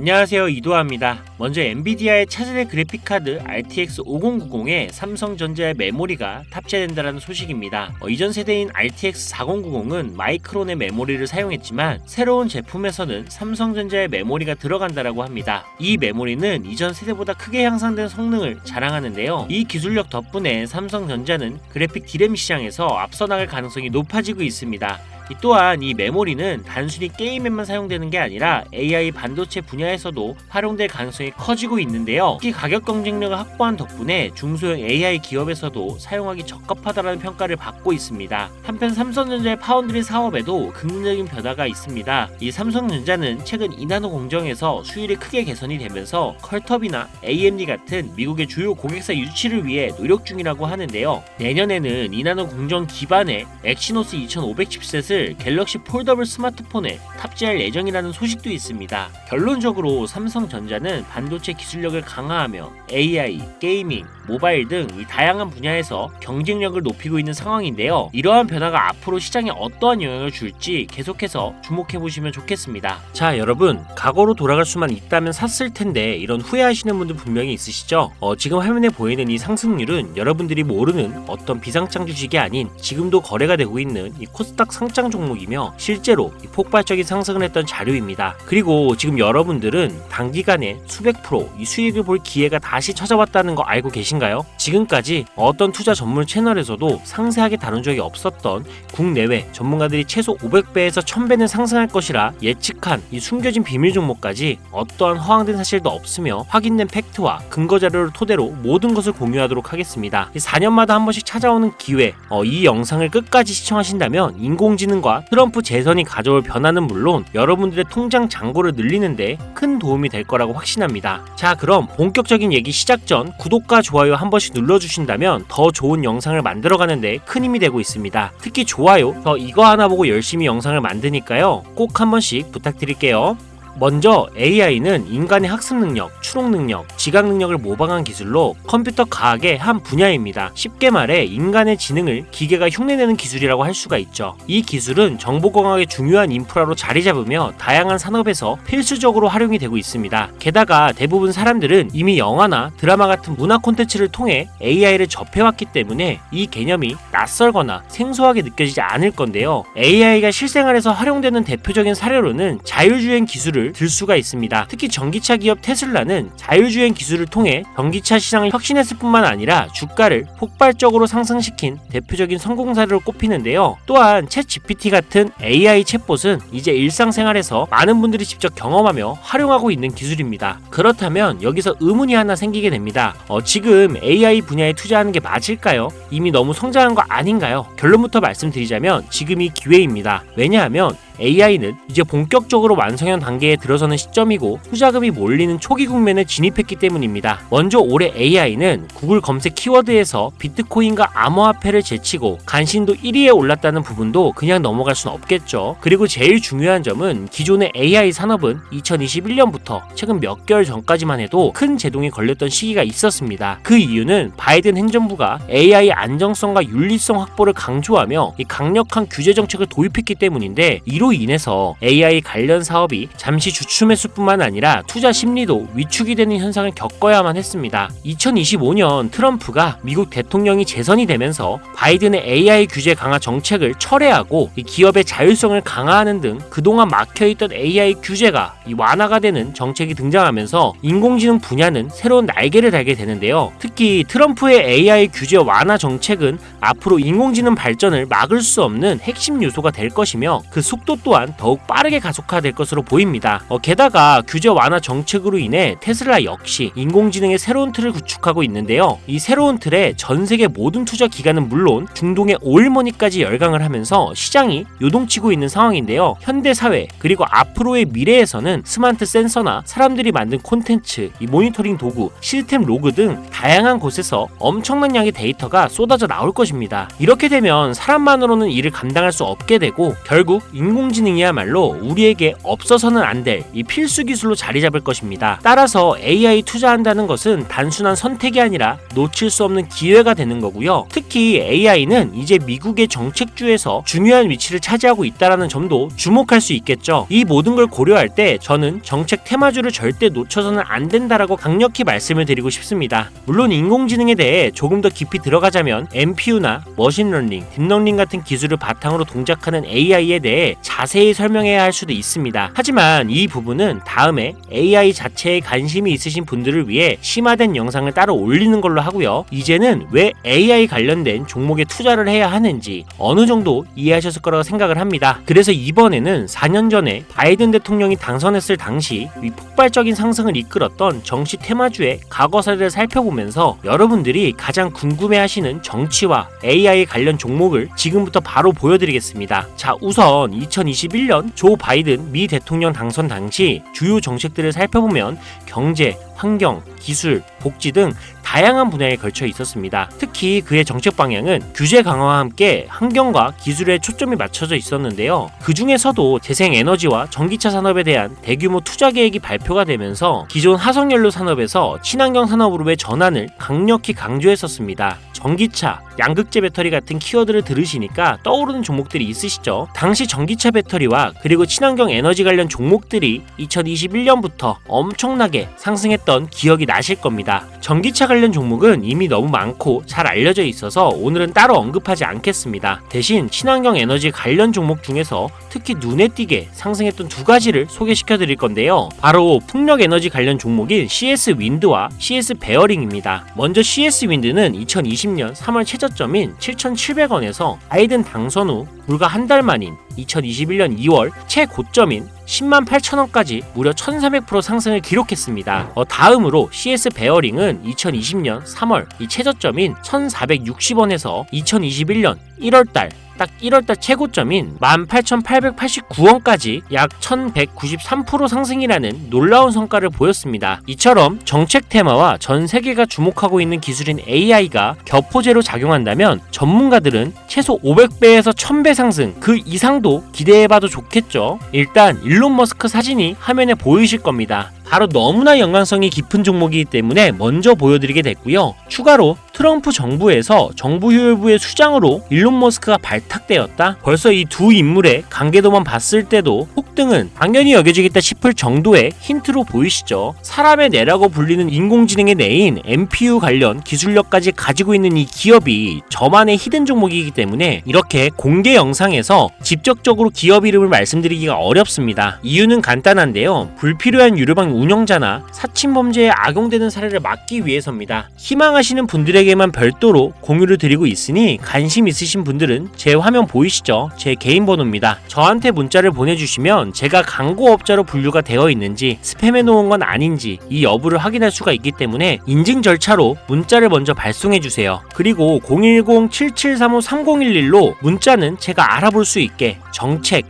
안녕하세요, 이도하입니다. 먼저 엔비디아의 차세대 그래픽카드 RTX 5090에 삼성전자의 메모리가 탑재된다는 소식입니다. 이전 세대인 RTX 4090은 마이크론의 메모리를 사용했지만 새로운 제품에서는 삼성전자의 메모리가 들어간다라고 합니다. 이 메모리는 이전 세대보다 크게 향상된 성능을 자랑하는데요. 이 기술력 덕분에 삼성전자는 그래픽 D램 시장에서 앞서 나갈 가능성이 높아지고 있습니다. 또한 이 메모리는 단순히 게임에만 사용되는 게 아니라 AI 반도체 분야에서도 활용될 가능성이 커지고 있는데요. 특히 가격 경쟁력을 확보한 덕분에 중소형 AI 기업에서도 사용하기 적합하다는 평가를 받고 있습니다. 한편 삼성전자의 파운드리 사업에도 긍정적인 변화가 있습니다. 이 삼성전자는 최근 2나노 공정에서 수율이 크게 개선이 되면서 컬톱이나 AMD 같은 미국의 주요 고객사 유치를 위해 노력 중이라고 하는데요. 내년에는 2나노 공정 기반의 엑시노스 2500 칩셋을 갤럭시 폴더블 스마트폰에 탑재할 예정이라는 소식도 있습니다. 결론적으로 삼성전자는 반도체 기술력을 강화하며 AI, 게이밍, 모바일 등 이 다양한 분야에서 경쟁력을 높이고 있는 상황인데요. 이러한 변화가 앞으로 시장에 어떠한 영향을 줄지 계속해서 주목해보시면 좋겠습니다. 자, 여러분, 과거로 돌아갈 수만 있다면 샀을 텐데 이런 후회하시는 분들 분명히 있으시죠? 지금 화면에 보이는 이 상승률은 여러분들이 모르는 어떤 비상장 주식이 아닌 지금도 거래가 되고 있는 이 코스닥 상장 종목이며 실제로 이 폭발적인 상승을 했던 자료입니다. 그리고 지금 여러분들은 단기간에 수백 프로 이 수익을 볼 기회가 다시 찾아왔다는 거 알고 계신가요? 지금까지 어떤 투자 전문 채널에서도 상세하게 다룬 적이 없었던 국내외 전문가들이 최소 500배에서 1000배는 상승할 것이라 예측한 이 숨겨진 비밀 종목까지 어떠한 허황된 사실도 없으며 확인된 팩트와 근거 자료를 토대로 모든 것을 공유하도록 하겠습니다. 4년마다 한 번씩 찾아오는 기회, 이 영상을 끝까지 시청하신다면 인공지능과 트럼프 재선이 가져올 변화는 물론 여러분들의 통장 잔고를 늘리는데 큰 도움이 될 거라고 확신합니다. 자, 그럼 본격적인 얘기 시작 전 구독과 좋아요 한 번씩 눌러주신다면 더 좋은 영상을 만들어가는데 큰 힘이 되고 있습니다. 특히 좋아요, 저 이거 하나 보고 열심히 영상을 만드니까요. 꼭 한 번씩 부탁드릴게요. 먼저 AI는 인간의 학습 능력, 추론 능력, 지각 능력을 모방한 기술로 컴퓨터 과학의 한 분야입니다. 쉽게 말해 인간의 지능을 기계가 흉내내는 기술이라고 할 수가 있죠. 이 기술은 정보공학의 중요한 인프라로 자리 잡으며 다양한 산업에서 필수적으로 활용이 되고 있습니다. 게다가 대부분 사람들은 이미 영화나 드라마 같은 문화 콘텐츠를 통해 AI를 접해왔기 때문에 이 개념이 낯설거나 생소하게 느껴지지 않을 건데요. AI가 실생활에서 활용되는 대표적인 사례로는 자율주행 기술을 들 수가 있습니다. 특히 전기차 기업 테슬라는 자율주행 기술을 통해 전기차 시장을 혁신했을 뿐만 아니라 주가를 폭발적으로 상승시킨 대표적인 성공 사례로 꼽히는데요. 또한 챗 GPT 같은 AI 챗봇은 이제 일상생활에서 많은 분들이 직접 경험하며 활용하고 있는 기술입니다. 그렇다면 여기서 의문이 하나 생기게 됩니다. 지금 AI 분야에 투자하는 게 맞을까요? 이미 너무 성장한 거 아닌가요? 결론부터 말씀드리자면 지금이 기회입니다. 왜냐하면 AI는 이제 본격적으로 완성형 단계에 들어서는 시점이고 투자금이 몰리는 초기 국면에 진입했기 때문입니다. 먼저 올해 AI는 구글 검색 키워드에서 비트코인과 암호화폐를 제치고 간신도 1위에 올랐다는 부분도 그냥 넘어갈 순 없겠죠. 그리고 제일 중요한 점은 기존의 AI 산업은 2021년부터 최근 몇 개월 전까지만 해도 큰 제동이 걸렸던 시기가 있었습니다. 그 이유는 바이든 행정부가 AI 안정성과 윤리성 확보를 강조하며 이 강력한 규제 정책을 도입했기 때문인데 이로 인해서 AI 관련 사업이 잠시 주춤했을 뿐만 아니라 투자 심리도 위축이 되는 현상을 겪어야만 했습니다. 2025년 트럼프가 미국 대통령이 재선이 되면서 바이든의 AI 규제 강화 정책을 철회하고 이 기업의 자율성을 강화하는 등 그동안 막혀있던 AI 규제가 완화가 되는 정책이 등장하면서 인공지능 분야는 새로운 날개를 달게 되는데요. 특히 트럼프의 AI 규제 완화 정책은 앞으로 인공지능 발전을 막을 수 없는 핵심 요소가 될 것이며 그 속도 또한 더욱 빠르게 가속화될 것으로 보입니다. 게다가 규제 완화 정책으로 인해 테슬라 역시 인공지능의 새로운 틀을 구축하고 있는데요. 이 새로운 틀에 전 세계 모든 투자 기관은 물론 중동의 오일머니까지 열강을 하면서 시장이 요동치고 있는 상황인데요. 현대 사회 그리고 앞으로의 미래에서는 스마트 센서나 사람들이 만든 콘텐츠, 이 모니터링 도구, 시스템 로그 등 다양한 곳에서 엄청난 양의 데이터가 쏟아져 나올 것입니다. 이렇게 되면 사람만으로는 이를 감당할 수 없게 되고 결국 인공 인공지능이야말로 우리에게 없어서는 안 될 이 필수 기술로 자리 잡을 것입니다. 따라서 AI 투자한다는 것은 단순한 선택이 아니라 놓칠 수 없는 기회가 되는 거고요. 특히 AI는 이제 미국의 정책주에서 중요한 위치를 차지하고 있다는 점도 주목할 수 있겠죠. 이 모든 걸 고려할 때 저는 정책 테마주를 절대 놓쳐서는 안 된다라고 강력히 말씀을 드리고 싶습니다. 물론 인공지능에 대해 조금 더 깊이 들어가자면 NPU나 머신러닝, 딥러닝 같은 기술을 바탕으로 동작하는 AI에 대해 자세히 설명해야 할 수도 있습니다. 하지만 이 부분은 다음에 AI 자체에 관심이 있으신 분들을 위해 심화된 영상을 따로 올리는 걸로 하고요. 이제는 왜 AI 관련된 종목에 투자를 해야 하는지 어느 정도 이해하셨을 거라고 생각을 합니다. 그래서 이번에는 4년 전에 바이든 대통령이 당선했을 당시 이 폭발적인 상승을 이끌었던 정치 테마주의 과거 사례를 살펴보면서 여러분들이 가장 궁금해하시는 정치와 AI 관련 종목을 지금부터 바로 보여드리겠습니다. 자, 우선 2021년 조 바이든 미 대통령 당선 당시 주요 정책들을 살펴보면 경제, 환경, 기술, 복지 등 다양한 분야에 걸쳐 있었습니다. 특히 그의 정책 방향은 규제 강화와 함께 환경과 기술에 초점이 맞춰져 있었는데요. 그 중에서도 재생에너지와 전기차 산업에 대한 대규모 투자 계획이 발표가 되면서 기존 화석연료 산업에서 친환경 산업으로의 전환을 강력히 강조했었습니다. 전기차, 양극재 배터리 같은 키워드를 들으시니까 떠오르는 종목들이 있으시죠? 당시 전기차 배터리와 그리고 친환경 에너지 관련 종목들이 2021년부터 엄청나게 상승했던 기억이 나실 겁니다. 전기차 관련 종목은 이미 너무 많고 잘 알려져 있어서 오늘은 따로 언급하지 않겠습니다. 대신 친환경 에너지 관련 종목 중에서 특히 눈에 띄게 상승했던 두 가지를 소개시켜 드릴 건데요. 바로 풍력 에너지 관련 종목인 CS 윈드와 CS 베어링입니다. 먼저 CS 윈드는 2020년 3월 최저점인 7,700원에서 바이든 당선 후 불과 한 달 만인 2021년 2월 최고점인 108,000원까지 무려 1,300% 상승을 기록했습니다. 다음으로 CS 베어링은 2020년 3월 이 최저점인 1,460원에서 2021년 1월달 딱 1월달 최고점인 18,889원까지 약 1,193% 상승이라는 놀라운 성과를 보였습니다. 이처럼 정책 테마와 전 세계가 주목하고 있는 기술인 AI가 격포제로 작용한다면 전문가들은 최소 500배에서 1000배 상승 그 이상도 기대해봐도 좋겠죠. 일단 일론 머스크 사진이 화면에 보이실 겁니다. 바로 너무나 연관성이 깊은 종목이기 때문에 먼저 보여드리게 됐고요. 추가로 트럼프 정부에서 정부효율부의 수장으로 일론 머스크가 발탁되었다? 벌써 이 두 인물의 관계도만 봤을 때도 폭등은 당연히 여겨지겠다 싶을 정도의 힌트로 보이시죠? 사람의 뇌라고 불리는 인공지능의 뇌인 NPU 관련 기술력까지 가지고 있는 이 기업이 저만의 히든 종목이기 때문에 이렇게 공개 영상에서 직접적으로 기업 이름을 말씀드리기가 어렵습니다. 이유는 간단한데요. 불필요한 유료방 운영자나 사칭범죄에 악용되는 사례를 막기 위해서입니다. 희망하시는 분들에게만 별도로 공유를 드리고 있으니 관심 있으신 분들은 제 화면 보이시죠? 제 개인 번호입니다. 저한테 문자를 보내주시면 제가 광고업자로 분류가 되어 있는지 스팸해 놓은 건 아닌지 이 여부를 확인할 수가 있기 때문에 인증 절차로 문자를 먼저 발송해주세요. 그리고 010-7735-3011로 문자는 제가 알아볼 수 있게 정책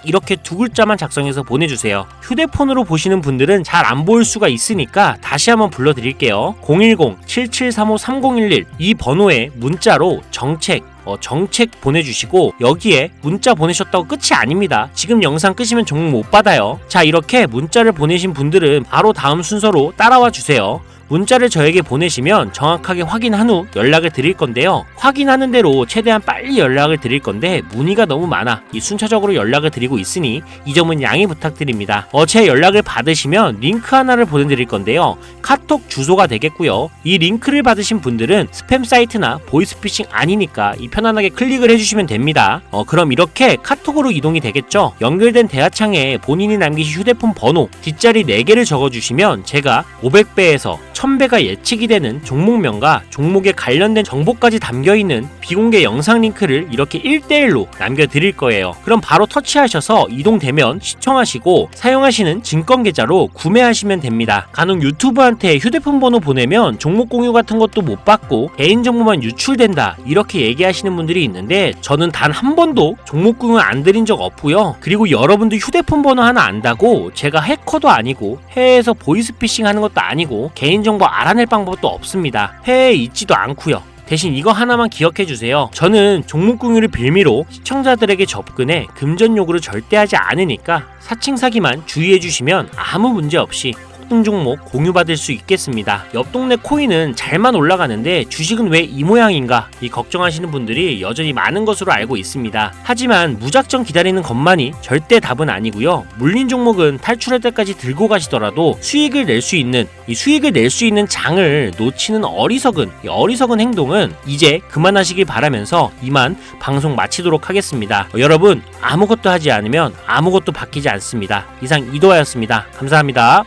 이렇게 두 글자만 작성해서 보내주세요. 휴대폰으로 보시는 분들은 잘 안 보일 수가 있으니까 다시 한번 불러드릴게요. 010-7735-3011 이 번호에 문자로 정책 보내주시고 여기에 문자 보내셨다고 끝이 아닙니다. 지금 영상 끄시면 종목 못 받아요. 자, 이렇게 문자를 보내신 분들은 바로 다음 순서로 따라와 주세요. 문자를 저에게 보내시면 정확하게 확인한 후 연락을 드릴 건데요. 확인하는 대로 최대한 빨리 연락을 드릴 건데 문의가 너무 많아 이 순차적으로 연락을 드리고 있으니 이 점은 양해 부탁드립니다. 제 연락을 받으시면 링크 하나를 보내드릴 건데요. 카톡 주소가 되겠고요. 이 링크를 받으신 분들은 스팸 사이트나 보이스피싱 아니니까 편안하게 클릭을 해주시면 됩니다. 그럼 이렇게 카톡으로 이동이 되겠죠. 연결된 대화창에 본인이 남기신 휴대폰 번호 뒷자리 4개를 적어주시면 제가 500배에서 1000배가 예측이 되는 종목명과 종목에 관련된 정보까지 담겨있는 비공개 영상 링크를 이렇게 1대1로 남겨드릴 거예요. 그럼 바로 터치하셔서 이동되면 시청하시고 사용하시는 증권계좌로 구매하시면 됩니다. 간혹 유튜브한테 휴대폰 번호 보내면 종목 공유 같은 것도 못 받고 개인정보만 유출된다 이렇게 얘기하시는 분들이 있는데 저는 단 한 번도 종목 공유 안 드린 적 없고요. 그리고 여러분들 휴대폰 번호 하나 안다고 제가 해커도 아니고 해외에서 보이스피싱 하는 것도 아니고 개인정보 알아낼 방법도 없습니다. 해외에 있지도 않고요. 대신 이거 하나만 기억해 주세요. 저는 종목 공유를 빌미로 시청자들에게 접근해 금전 요구를 절대 하지 않으니까 사칭 사기만 주의해 주시면 아무 문제 없이 폭등 종목 공유받을 수 있겠습니다. 옆 동네 코인은 잘만 올라가는데 주식은 왜 이 모양인가 이 걱정하시는 분들이 여전히 많은 것으로 알고 있습니다. 하지만 무작정 기다리는 것만이 절대 답은 아니고요. 물린 종목은 탈출할 때까지 들고 가시더라도 수익을 낼 수 있는 장을 놓치는 어리석은 행동은 이제 그만하시길 바라면서 이만 방송 마치도록 하겠습니다. 여러분 아무것도 하지 않으면 아무것도 바뀌지 않습니다. 이상 이도하였습니다. 감사합니다.